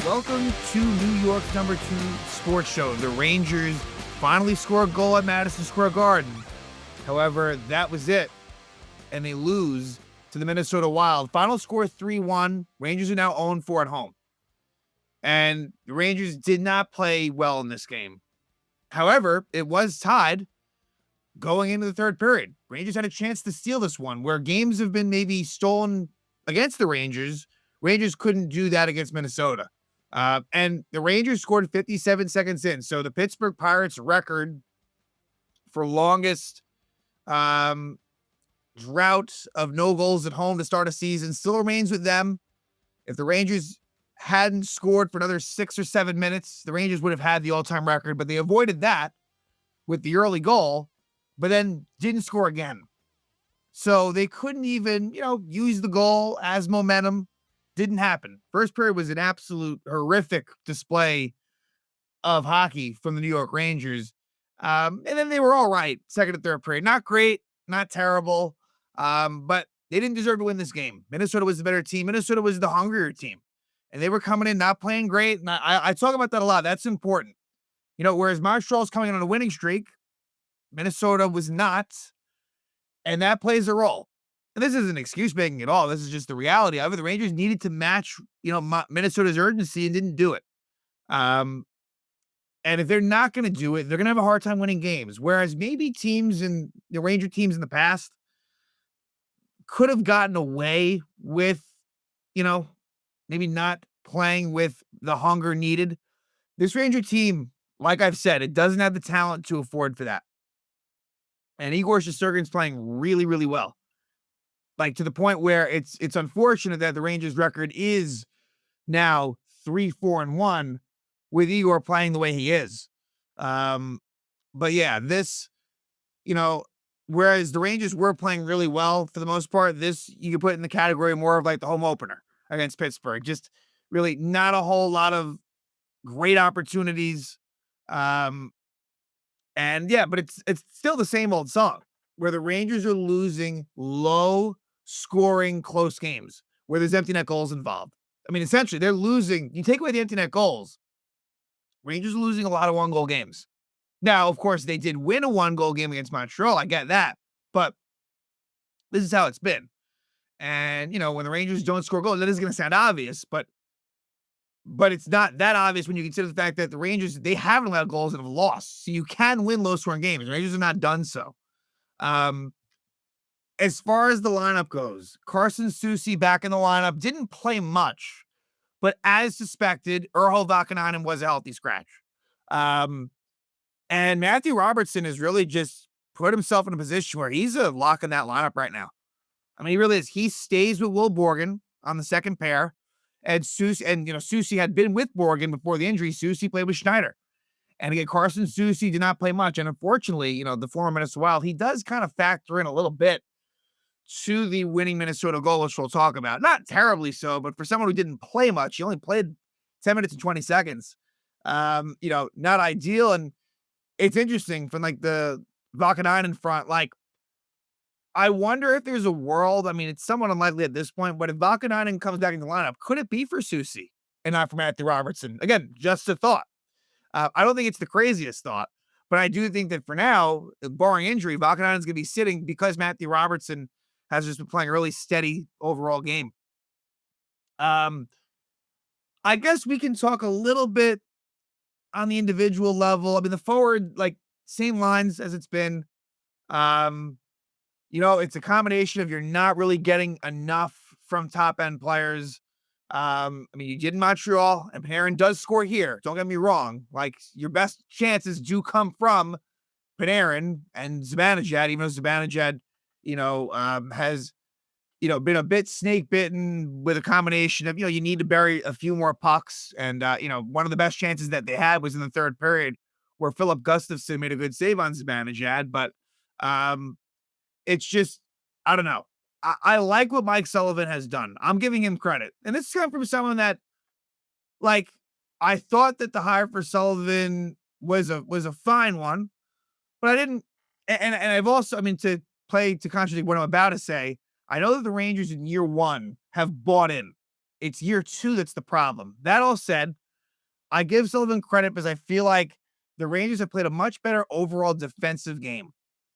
Welcome to New York's #2 sports show. The Rangers finally score a goal at Madison Square Garden. However, that was it, and they lose to the Minnesota Wild. Final score 3-1. Rangers are now 0-4 at home. And the Rangers did not play well in this game. However, it was tied going into the third period. Rangers had a chance to steal this one, where games have been maybe stolen against the Rangers. Rangers couldn't do that against Minnesota. And the Rangers scored 57 seconds in. So the Pittsburgh Pirates record for longest drought of no goals at home to start a season still remains with them. If the Rangers hadn't scored for another 6 or 7 minutes, the Rangers would have had the all-time record, but they avoided that with the early goal, but then didn't score again. So they couldn't even, use the goal as momentum. Didn't happen. First period was an absolute horrific display of hockey from the New York Rangers. And then they were all right, second and third period. Not great, not terrible, but they didn't deserve to win this game. Minnesota was the better team. Minnesota was the hungrier team. And they were coming in not playing great. And I talk about that a lot. That's important. Whereas Montreal's coming on a winning streak, Minnesota was not. And that plays a role. And this isn't excuse making at all. This is just the reality of it. The Rangers needed to match, Minnesota's urgency and didn't do it. And if they're not going to do it, they're going to have a hard time winning games. Whereas maybe teams and the Ranger teams in the past could have gotten away with, maybe not playing with the hunger needed. This Ranger team, like I've said, it doesn't have the talent to afford for that. And Igor Shesterkin's playing really, really well. Like, to the point where it's unfortunate that the Rangers record is now 3-4-1 with Igor playing the way he is. But yeah, this, whereas the Rangers were playing really well for the most part, this you could put in the category more of like the home opener against Pittsburgh. Just really not a whole lot of great opportunities. And yeah, but it's still the same old song where the Rangers are losing low scoring close games where there's empty net goals involved. I mean, essentially they're losing. You take away the empty net goals, Rangers are losing a lot of 1-goal games. Now, of course, they did win a 1-goal game against Montreal. I get that, but this is how it's been. And, when the Rangers don't score goals, that is going to sound obvious, but it's not that obvious when you consider the fact that the Rangers, they haven't allowed goals and have lost. So you can win low-scoring games. The Rangers have not done so. As far as the lineup goes, Carson Soucy back in the lineup, didn't play much, but as suspected, Urho Vakanainen was a healthy scratch. And Matthew Robertson has really just put himself in a position where he's a lock in that lineup right now. I mean, he really is. He stays with Will Borgen on the second pair. And Soucy had been with Borgen before the injury. Soucy played with Schneider. And again, Carson Soucy did not play much. And unfortunately, the former Minnesota Wild, he does kind of factor in a little bit to the winning Minnesota goal, which we'll talk about. Not terribly so, but for someone who didn't play much, he only played 10 minutes and 20 seconds. Not ideal. And it's interesting from like the Vakanainen front. Like, I wonder if there's a world. I mean, it's somewhat unlikely at this point, but if Vakanainen comes back in the lineup, could it be for Soucy and not for Matthew Robertson? Again, just a thought. I don't think it's the craziest thought, but I do think that for now, barring injury, Vakanainen's going to be sitting because Matthew Robertson has just been playing a really steady overall game. I guess we can talk a little bit on the individual level. I mean, the forward, like, same lines as it's been. It's a combination of you're not really getting enough from top end players. I mean, you did in Montreal, and Panarin does score here. Don't get me wrong. Like, your best chances do come from Panarin and Zibanejad, even though Zibanejad, has, been a bit snake bitten with a combination of, you need to bury a few more pucks. And, one of the best chances that they had was in the third period where Philip Gustafsson made a good save on Zibanejad. But it's just, I don't know. I like what Mike Sullivan has done. I'm giving him credit. And this is coming from someone that, like, I thought that the hire for Sullivan was a fine one, but I didn't. And I've also, I mean, to contradict what I'm about to say, I know that the Rangers in year one have bought in. It's year 2 that's the problem. That all said, I give Sullivan credit because I feel like the Rangers have played a much better overall defensive game.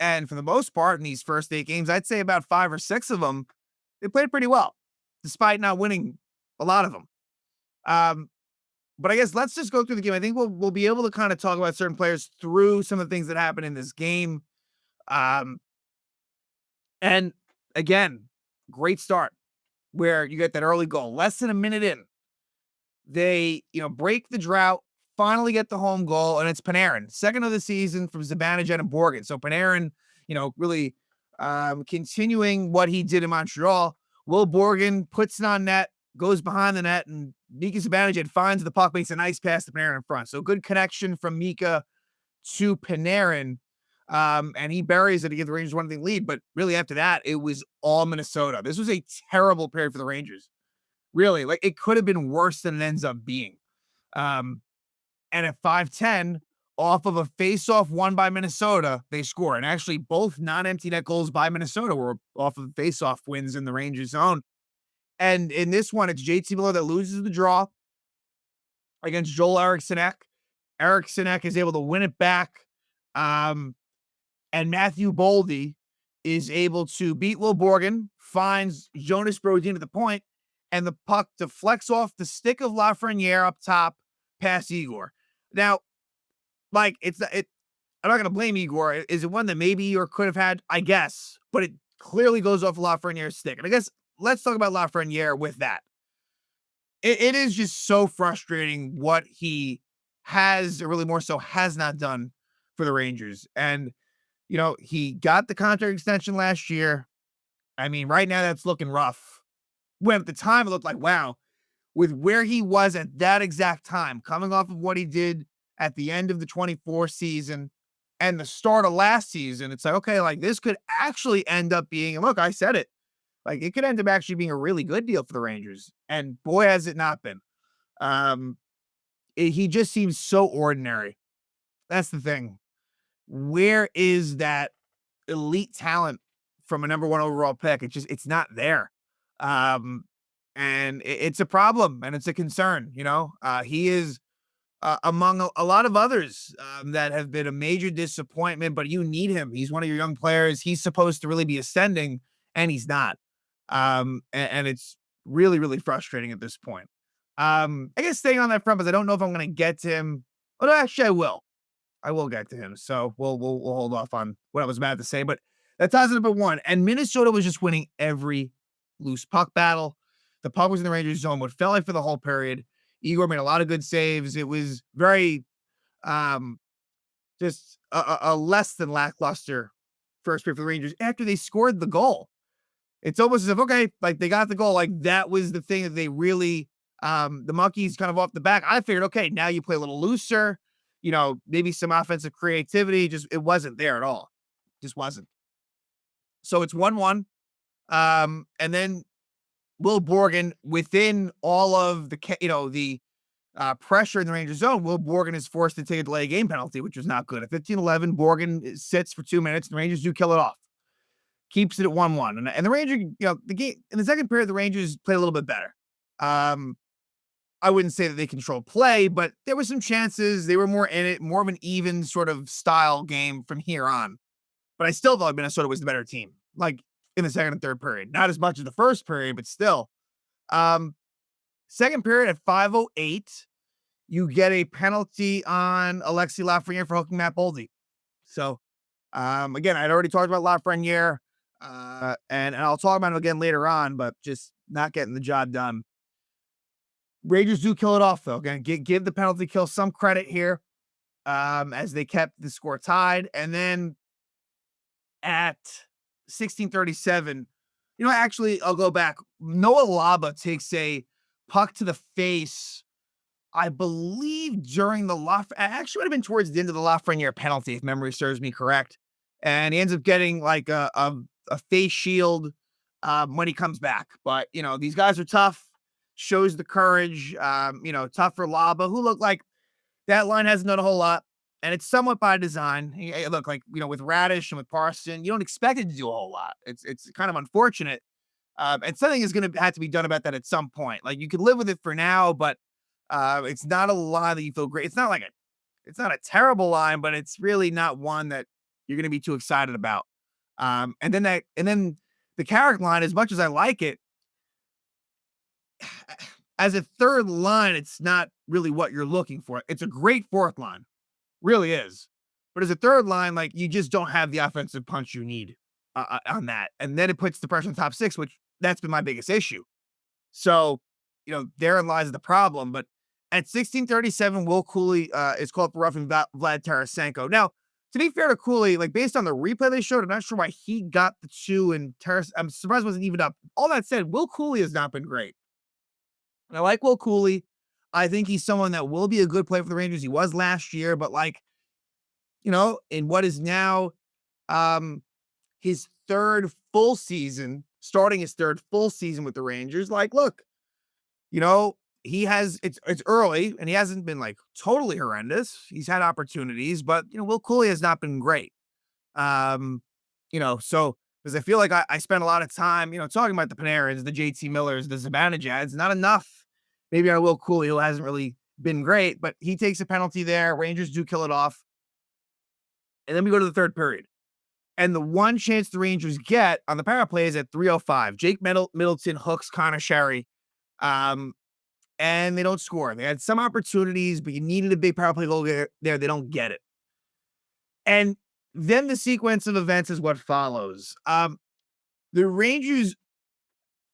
And for the most part, in these first 8 games, I'd say about 5 or 6 of them, they played pretty well, despite not winning a lot of them. Um, but I guess let's just go through the game. I think we'll be able to kind of talk about certain players through some of the things that happened in this game. Um, and again, great start where you get that early goal, less than a minute in. They, break the drought, finally get the home goal, and it's Panarin, second of the season from Zibanejad and Borgen. So Panarin, really continuing what he did in Montreal. Will Borgen puts it on net, goes behind the net, and Mika Zibanejad finds the puck, makes a nice pass to Panarin in front. So good connection from Mika to Panarin. And he buries it to give the Rangers 1-0 lead. But really, after that, it was all Minnesota. This was a terrible period for the Rangers. Really, like it could have been worse than it ends up being. Um, and at 5:10, off of a face-off won by Minnesota, they score. And actually, both non-empty net goals by Minnesota were off of face-off wins in the Rangers zone. And in this one, it's JT Miller that loses the draw against Joel Eriksson. Eriksson is able to win it back. And Matthew Boldy is able to beat Will Borgen, finds Jonas Brodin at the point, and the puck deflects off the stick of Lafreniere up top past Igor. Now, like, I'm not going to blame Igor. Is it one that maybe Igor could have had? I guess. But it clearly goes off Lafreniere's stick. And I guess let's talk about Lafreniere with that. It is just so frustrating what he has, or really more so has not done for the Rangers. And he got the contract extension last year. I mean, right now that's looking rough. When at the time it looked like, wow, with where he was at that exact time, coming off of what he did at the end of the 24 season and the start of last season, it's like, okay, like this could actually end up being, and look, I said it, like it could end up actually being a really good deal for the Rangers. And boy, has it not been. He just seems so ordinary. That's the thing. Where is that elite talent from a number 1 overall pick? It's not there. And it's a problem and it's a concern. He is among a lot of others that have been a major disappointment, but you need him. He's one of your young players. He's supposed to really be ascending and he's not. And it's really, really frustrating at this point. I guess staying on that front, because I don't know if I'm going to get to him. Oh, no, actually, I will get to him. So we'll hold off on what I was about to say, but that ties it up at 1. And Minnesota was just winning every loose puck battle. The puck was in the Rangers zone, what felt like for the whole period. Igor made a lot of good saves. It was very just a less than lackluster first period for the Rangers after they scored the goal. It's almost as if, okay, like they got the goal. Like that was the thing that they really, the monkeys kind of off the back. I figured, okay, now you play a little looser, maybe some offensive creativity. Just, it wasn't there at all. Just wasn't. So it's 1-1. And then Will Borgen, within all of the pressure in the Rangers zone, Will Borgen is forced to take a delay game penalty, which was not good. At 15-11, Borgen sits for 2 minutes. The Rangers do kill it off. Keeps it at 1-1. And the Rangers, the game in the second period, the Rangers played a little bit better. I wouldn't say that they controlled play, but there were some chances. They were more in it, more of an even sort of style game from here on. But I still thought Minnesota was the better team, like in the second and third period. Not as much as the first period, but still. Second period at 5:08, you get a penalty on Alexis Lafreniere for hooking Matt Boldy. So, again, I'd already talked about Lafreniere, and I'll talk about him again later on, but just not getting the job done. Rangers do kill it off, though. Again, give the penalty kill some credit here, as they kept the score tied. And then at 16:37, actually, I'll go back. Noah Laba takes a puck to the face, I believe, during the actually would have been towards the end of the Lafreniere penalty, if memory serves me correct. And he ends up getting like a face shield when he comes back. But, these guys are tough, shows the courage, tough for Laba, who looked like that line hasn't done a whole lot. And it's somewhat by design. Look, like, with Radish and with Parson, you don't expect it to do a whole lot. It's kind of unfortunate. And something is going to have to be done about that at some point. Like you can live with it for now, but it's not a line that you feel great. It's not a terrible line, but it's really not one that you're going to be too excited about. And then the Carrick line, as much as I like it, as a third line, it's not really what you're looking for. It's a great fourth line, really is. But as a third line, like you just don't have the offensive punch you need on that. And then it puts the pressure on top six, which that's been my biggest issue. So, therein lies the problem. But at 16:37, Will Cooley is called for roughing Vlad Tarasenko. Now, to be fair to Cooley, like based on the replay they showed, I'm not sure why he got the two and I'm surprised it wasn't even up. All that said, Will Cooley has not been great. And I like Will Cooley. I think he's someone that will be a good player for the Rangers. He was last year, but like, in what is now um his third full season, starting his third full season with the Rangers, like, look, he has it's early and he hasn't been like totally horrendous. He's had opportunities, but Will Cooley has not been great. So because I feel like I spent a lot of time, talking about the Panarins, the JT Millers, the Zibanejad, not enough. Maybe on Will Cooley, who hasn't really been great, but he takes a penalty there. Rangers do kill it off. And then we go to the third period. And the one chance the Rangers get on the power play is at 3:05. Jake Middleton hooks Connor Sherry. And they don't score. They had some opportunities, but you needed a big power play goal there. They don't get it. And then the sequence of events is what follows. The Rangers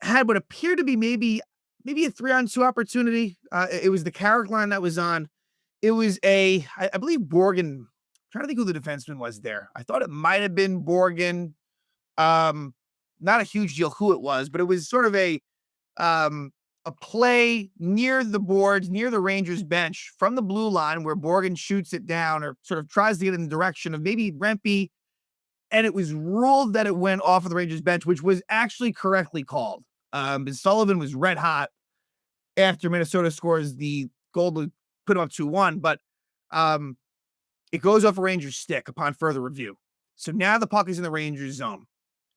had what appeared to be maybe a 3-on-2 opportunity. It was the Carrick line that was on. It was I believe Borgen. I'm trying to think who the defenseman was there. I thought it might have been Borgen. Not a huge deal who it was, but it was sort of a play near the boards, near the Rangers bench from the blue line where Borgen shoots it down or sort of tries to get in the direction of maybe Rempe. And it was ruled that it went off of the Rangers bench, which was actually correctly called. Sullivan was red hot after Minnesota scores the goal to put him up 2-1, but it goes off a Rangers stick upon further review. So now the puck is in the Rangers zone.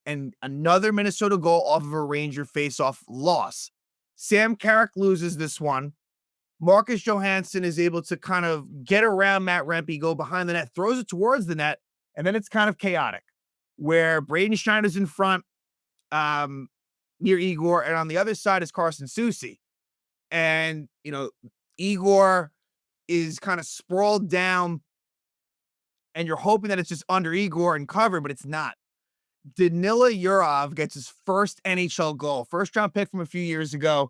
And another Minnesota goal off of a Ranger face-off loss. Sam Carrick loses this one. Marcus Johansson is able to kind of get around Matt Rempe, go behind the net, throws it towards the net, and then it's kind of chaotic, where Braden Schneider's in front near Igor, and on the other side is Carson Soucy. And, Igor is kind of sprawled down, and you're hoping that it's just under Igor and cover, but it's not. Danila Yurov gets his first NHL goal, first round pick from a few years ago,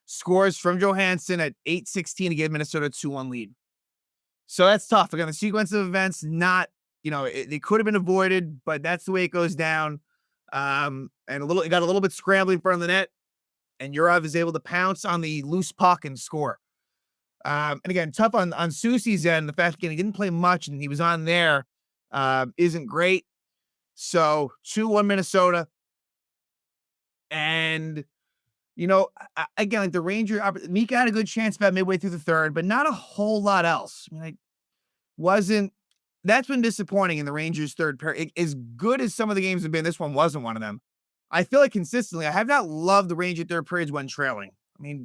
scores from Johansson at 8:16 to give Minnesota a 2-1 lead. So that's tough. Again, the sequence of events, not, they could have been avoided, but that's the way it goes down. And it got a little bit scrambling in front of the net, and Yurov is able to pounce on the loose puck and score. And again, tough on Soucy's end. The fact that he didn't play much and he was on there isn't great. So 2-1 Minnesota. And, again, like the Ranger, Mika had a good chance about midway through the third, but not a whole lot else. That's been disappointing in the Rangers' third period. As good as some of the games have been, this one wasn't one of them. I feel like consistently, I have not loved the Ranger third periods when trailing.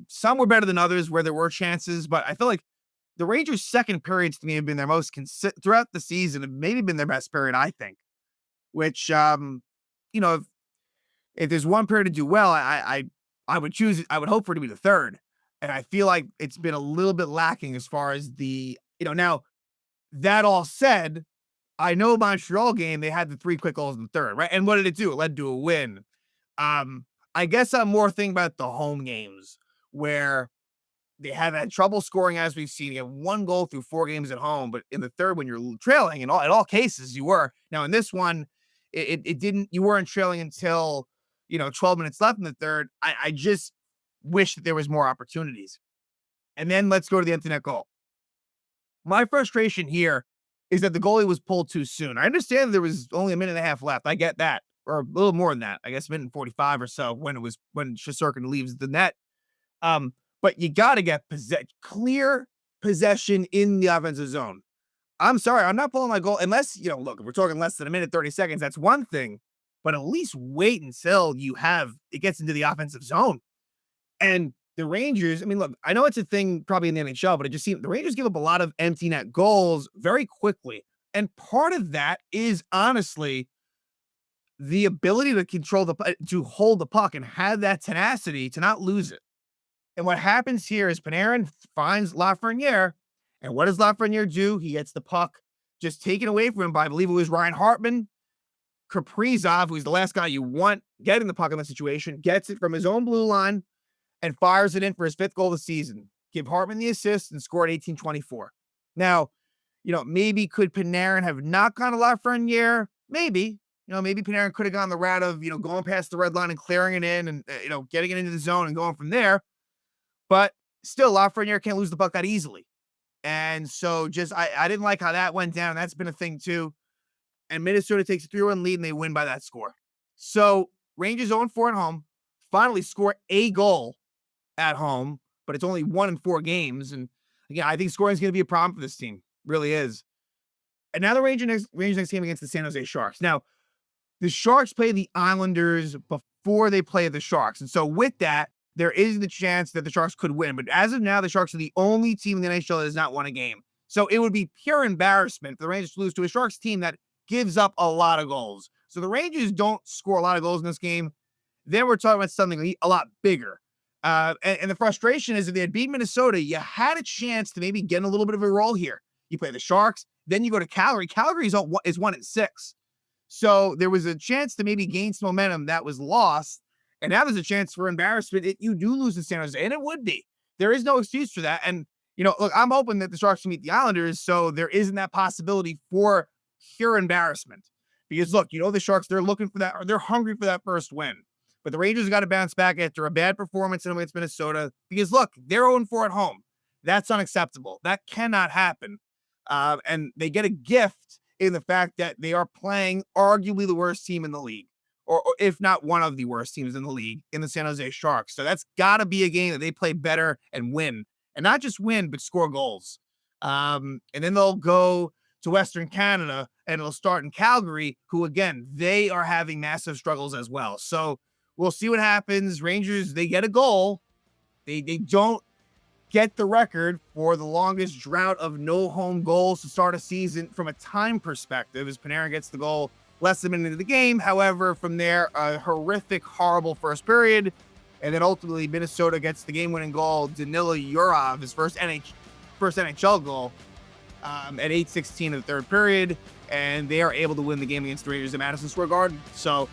Some were better than others where there were chances, but I feel like the Rangers' second periods to me have been their most throughout the season, have maybe been their best period, I think. Which, if there's one period to do well, I would choose it. I would hope for it to be the third. And I feel like it's been a little bit lacking as far as now that all said, I know Montreal game, they had the 3 quick goals in the third, right? And what did it do? It led to a win. I guess I'm more thinking about the home games where they have had trouble scoring, as we've seen. You have 1 goal through 4 games at home, but in the third, when you're trailing, in all cases, you were. Now, in this one, it didn't. You weren't trailing until 12 minutes left in the third. I just wish that there was more opportunities. And then let's go to the empty net goal. My frustration here is that the goalie was pulled too soon. I understand there was only a minute and a half left. I get that, or a little more than that. I guess a minute and 45 or so when Shesterkin leaves the net. But you got to get clear possession in the offensive zone. I'm sorry, I'm not pulling my goal unless, look, if we're talking less than a minute, 30 seconds, that's one thing. but at least wait until it gets into the offensive zone. And the Rangers, I mean, look, I know it's a thing probably in the NHL, but it just seems the Rangers give up a lot of empty net goals very quickly. And part of that is honestly the ability to to hold the puck and have that tenacity to not lose it. And what happens here is Panarin finds Lafreniere. And what does Lafreniere do? He gets the puck just taken away from him by, I believe it was Ryan Hartman. Kaprizov, who's the last guy you want getting the puck in the situation, gets it from his own blue line and fires it in for his 5th goal of the season. Give Hartman the assist and score at 18-24. Now, maybe could Panarin have not gone to Lafreniere? Maybe. Maybe Panarin could have gone the route of, going past the red line and clearing it in and, getting it into the zone and going from there. But still, Lafreniere can't lose the puck that easily. And so I didn't like how that went down. That's been a thing too. And Minnesota takes a 3-1 lead and they win by that score. So Rangers 0-4 at home, finally score a goal at home, but it's only 1 in 4 games. And again, I think scoring is going to be a problem for this team. Really is. And now the Rangers next game against the San Jose Sharks. Now, the Sharks play the Islanders before they play the Sharks. And so with that, there is the chance that the Sharks could win. But as of now, the Sharks are the only team in the NHL that has not won a game. So it would be pure embarrassment for the Rangers to lose to a Sharks team that gives up a lot of goals. So the Rangers don't score a lot of goals in this game. Then we're talking about something a lot bigger. And the frustration is if they had beat Minnesota, you had a chance to maybe get in a little bit of a roll here. You play the Sharks, then you go to Calgary. Calgary is 1-6. So there was a chance to maybe gain some momentum that was lost. And now there's a chance for embarrassment if you do lose to San Jose. And it would be. There is no excuse for that. And, look, I'm hoping that the Sharks can meet the Islanders, so there isn't that possibility for pure embarrassment. Because, look, the Sharks, they're looking for that, or they're hungry for that first win. But the Rangers got to bounce back after a bad performance against Minnesota. Because, look, they're 0-4 at home. That's unacceptable. That cannot happen. And they get a gift in the fact that they are playing arguably the worst team in the league. Or if not one of the worst teams in the league, in the San Jose Sharks. So that's got to be a game that they play better and win. And not just win, but score goals. And then they'll go to Western Canada, and it'll start in Calgary, who, again, they are having massive struggles as well. So we'll see what happens. Rangers, they get a goal. They don't get the record for the longest drought of no home goals to start a season from a time perspective, as Panarin gets the goal less than a minute into the game. However, from there, a horrific, horrible first period. And then ultimately, Minnesota gets the game-winning goal. Danila Yurov, his first NHL goal at 8:16 of the third period. And they are able to win the game against the Rangers at Madison Square Garden. So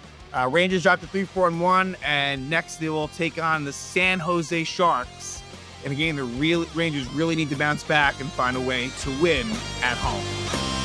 Rangers drop to 3-4-1. And next, they will take on the San Jose Sharks in a game the Rangers really need to bounce back and find a way to win at home.